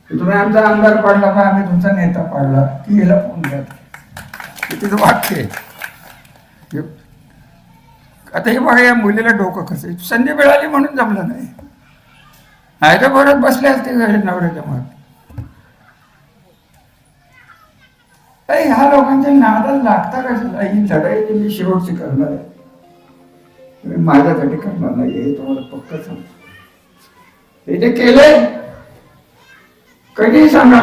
तुम्ही आमचा आमदार पाडला का आम्ही तुमचा नेता पाडला की याला फोन द्या. तिचं वाक्य आहे. आता हे बघा, या मुलीला डोकं कसं संधी मिळाली म्हणून जमलं नाही, नाही तर परत बसले असते नवऱ्याच्या मत. ह्या लोकांच्या नादाला लागता कशाला? ही लढाई मी शेवटची करणार आहे, तुम्ही माझ्यासाठी करणार नाही हे तुम्हाला पक्क सांगतो. हे जे केलंय कधी सांगा,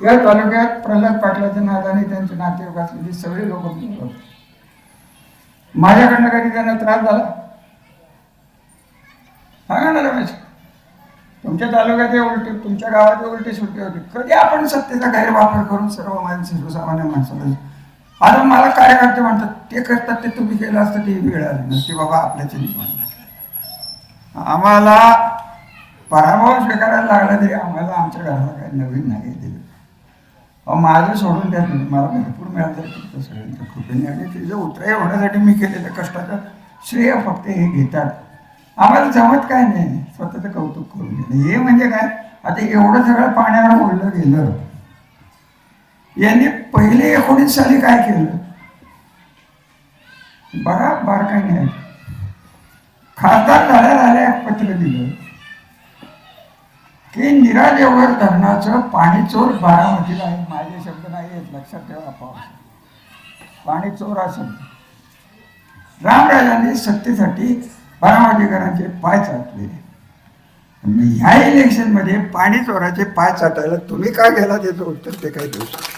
या तालुक्यात प्रल्हाद पाटलाच्या नादाने त्यांचे नातेवाईक असलेली सगळे लोक माझ्याकडनं कधी त्यांना त्रास झाला सांगा ना रमेश? तुमच्या तालुक्यात उलटी, तुमच्या गावात उलटी सुलटी होती. कधी आपण सत्तेचा गैरवापर करून सर्व सर्वसामान्य माणसाला, आता मला कार्यकर्ते म्हणतात ते करतात ते तुम्ही केलं असतं ती वेळ आली नसती बाबा आपल्याच्या म्हणतात. आम्हाला पराभव स्वीकारायला लागला तरी आम्हाला आमच्या घराला काही नवीन नाही दिलं. माझं सोडून द्या, मला भरपूर मिळालं तुमच्या सगळ्यांच्या कृपेने, आणि तिचं उतराई होण्यासाठी मी केलेलं कष्टाचं श्रेय फक्त हे घेतात. आम्हाला जमत काय नाही स्वतःचं कौतुक करून घेणं. हे म्हणजे काय, आता एवढं सगळं पाण्यावर ओढलं गेलं. यांनी पहिले 19 साली काय केलं बघा, बारकाई नाही. खासदार झाल्या पत्र दिलं की नीरा देवघर धरणाचं पाणी चोर बारामतीला आहे. माझे शब्द नाही आहेत, लक्षात ठेवा. पाऊस पाणी चोर असेल. रामराजांनी सत्तेसाठी बारामतीकरांचे पाय चाटले. ह्या इलेक्शन मध्ये पाणी चोराचे पाय चाटायला तुम्ही का गेला त्याचं उत्तर ते काही देऊ शकत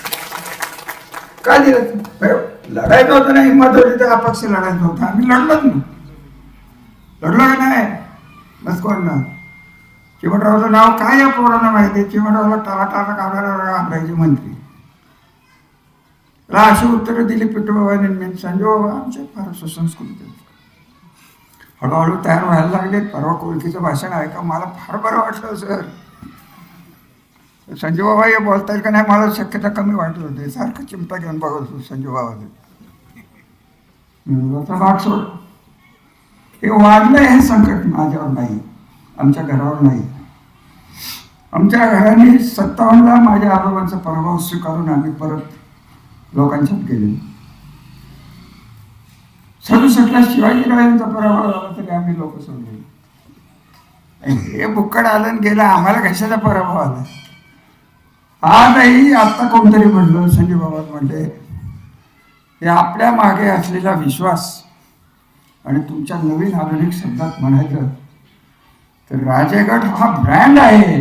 का दिलं? लढायचं होतं ना, हिंमत होती तर अपक्ष लढायचं होतं. आम्ही लढलोच ना, लढलो का नाही? बस कोण ना, चिमटरावचं नाव काय या पोरांना माहिती? चिमटरावला टाला टाला काढायला आमरायचे मंत्री. अशी उत्तरं दिली पिठोबाबांनी. संजय बाबा आमचे फार सुसंस्कृत आहेत, हळूहळू तयार व्हायला लागले. परवा कोळकीचं भाषण आहे का, मला फार बरं वाटलं सर. संजय बाबा हे बोलतायत का नाही मला शक्यता कमी वाटत होते. सारखं चिमटा घेऊन बघत होतो संजय बाबाचं. भाग सोड, हे वाढलं हे संकट माझ्यावर नाही, आमच्या घरावर नाही. आमच्या घराने 57ला माझ्या आजोबांचा पराभव स्वीकारून आम्ही परत लोकांच्यात गेलो. 67ला शिवाजीराजांचा पराभव झाला तरी आम्ही लोक सोडले. हे बुक्कड आलं गेलं, आम्हाला कशाचा पराभव आला? आजही आता कोणतरी म्हणलं, संजय बाबा म्हणले, हे आपल्या मागे असलेला विश्वास आणि तुमच्या नवीन आधुनिक शब्दात म्हणायचं तर राजेगड हा ब्रँड आहे.